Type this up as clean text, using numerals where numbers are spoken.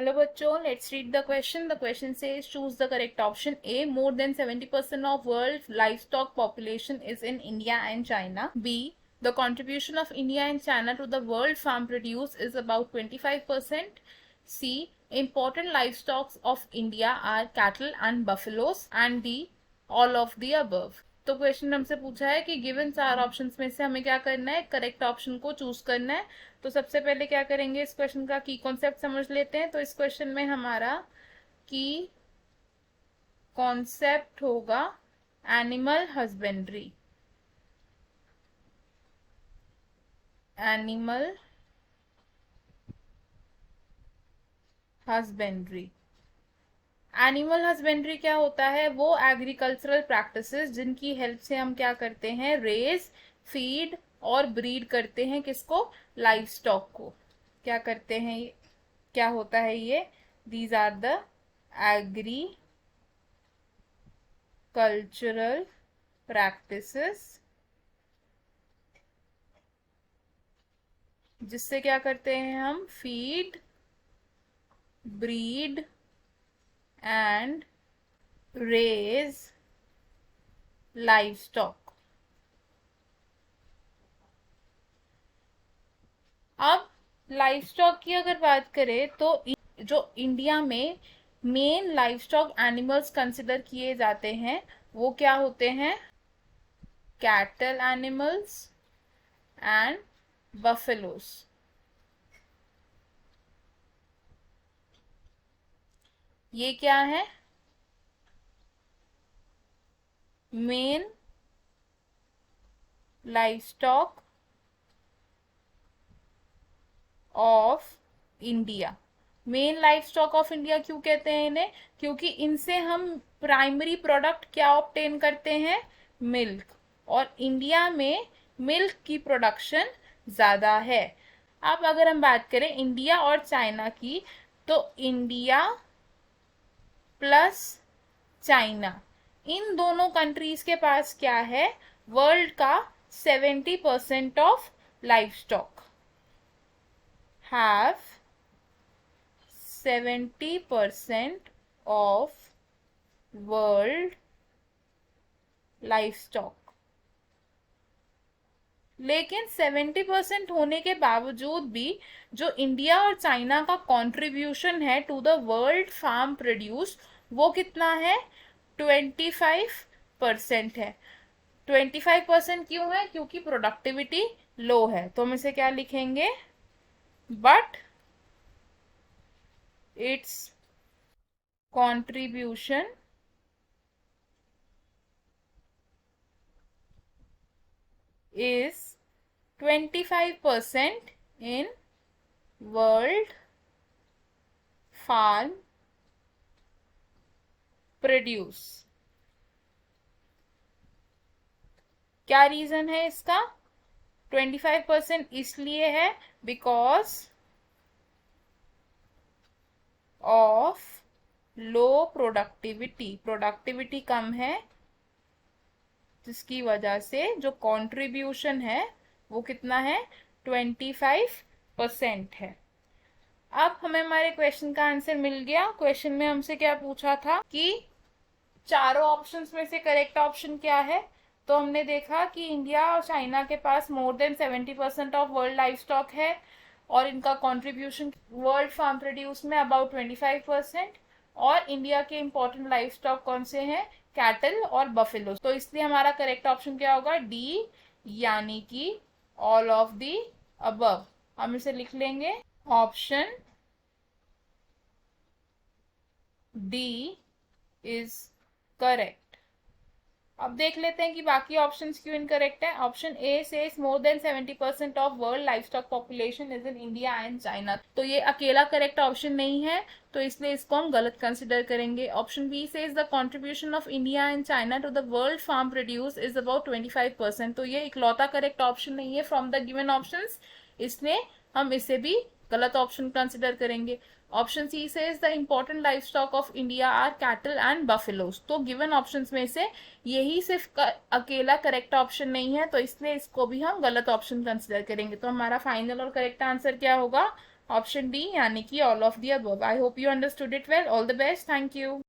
Hello bachcho, let's read the question. The question says choose the correct option. A. More than 70% of world livestock population is in India and China. B. The contribution of India and China to the world farm produce is about 25%. C. Important livestock of India are cattle and buffaloes. And D. All of the above. तो question हमसे पूछा है कि given चार options में से हमें क्या करना है, करेक्ट ऑप्शन को चूज करना है। तो सबसे पहले क्या करेंगे, इस क्वेश्चन का की कॉन्सेप्ट समझ लेते हैं। तो इस क्वेश्चन में हमारा की कॉन्सेप्ट होगा animal husbandry. Animal husbandry animal husbandry क्या होता है, वो एग्रीकल्चरल प्रैक्टिसेस जिनकी हेल्प से हम क्या करते हैं, रेज, फीड और ब्रीड करते हैं किसको, लाइव स्टॉक को। क्या करते हैं, क्या होता है ये, these are the agricultural practices जिससे क्या करते हैं हम, feed, breed and raise livestock। अब लाइवस्टॉक की अगर बात करें तो जो इंडिया में मेन लाइवस्टॉक एनिमल्स कंसिडर किए जाते हैं वो क्या होते हैं, कैटल एनिमल्स एंड बफेलोस। ये क्या है, main livestock of India. Main livestock of India क्यों कहते हैं इन्हें, क्योंकि इनसे हम प्राइमरी प्रोडक्ट क्या ऑब्टेन करते हैं, मिल्क। और इंडिया में मिल्क की प्रोडक्शन ज़्यादा है। अब अगर हम बात करें इंडिया और चाइना की, तो इंडिया प्लस चाइना, इन दोनों कंट्रीज के पास क्या है, वर्ल्ड का 70% of livestock, have 70% of world livestock. लेकिन 70% होने के बावजूद भी जो इंडिया और चाइना का कंट्रीब्यूशन है to the world farm produce, वो कितना है, 25% है। 25% क्यों है, क्योंकि प्रोडक्टिविटी लो है। तो हम इसे क्या लिखेंगे, but its contribution is 25% in world farm produce। क्या रीजन है इसका, 25% इसलिए है because of low productivity, productivity कम है, जिसकी वजह से जो कंट्रीब्यूशन है वो कितना है, 25% है। अब हमें हमारे क्वेश्चन का आंसर मिल गया। क्वेश्चन में हमसे क्या पूछा था कि चारों ऑप्शंस में से करेक्ट ऑप्शन क्या है। तो हमने देखा कि इंडिया और चाइना के पास more than 70% of world livestock है और इनका कंट्रीब्यूशन वर्ल्ड फार्म प्रोड्यूस में अबाउट 25%। और इंडिया के इंपॉर्टेंट लाइफ स्टॉक कौन से हैं, कैटल और बफेलो। तो इसलिए हमारा करेक्ट ऑप्शन क्या होगा, डी, यानी कि ऑल ऑफ दी अबव। हम इसे लिख लेंगे, ऑप्शन डी इज करेक्ट। अब देख लेते हैं कि बाकी ऑप्शंस क्यों इनकरेक्ट है। Option A says more than 70% of world livestock population is in India and China. तो ये अकेला करेक्ट ऑप्शन नहीं है, तो इसलिए इसको हम गलत कंसिडर करेंगे। Option B says the contribution of India and China to the world farm produce is about 25%। तो ये इकलौता करेक्ट ऑप्शन नहीं है फ्रॉम द गिवन ऑप्शंस, इसलिए हम इसे भी गलत ऑप्शन कंसिडर करेंगे। Option C says the important livestock of India are cattle and buffaloes. तो गिवन ऑप्शंस में से यही सिर्फ अकेला करेक्ट ऑप्शन नहीं है, तो इसलिए इसको भी हम गलत ऑप्शन कंसिडर करेंगे। तो हमारा फाइनल और करेक्ट आंसर क्या होगा, ऑप्शन डी यानी कि all of the above. I hope you understood it well. All the best. Thank you.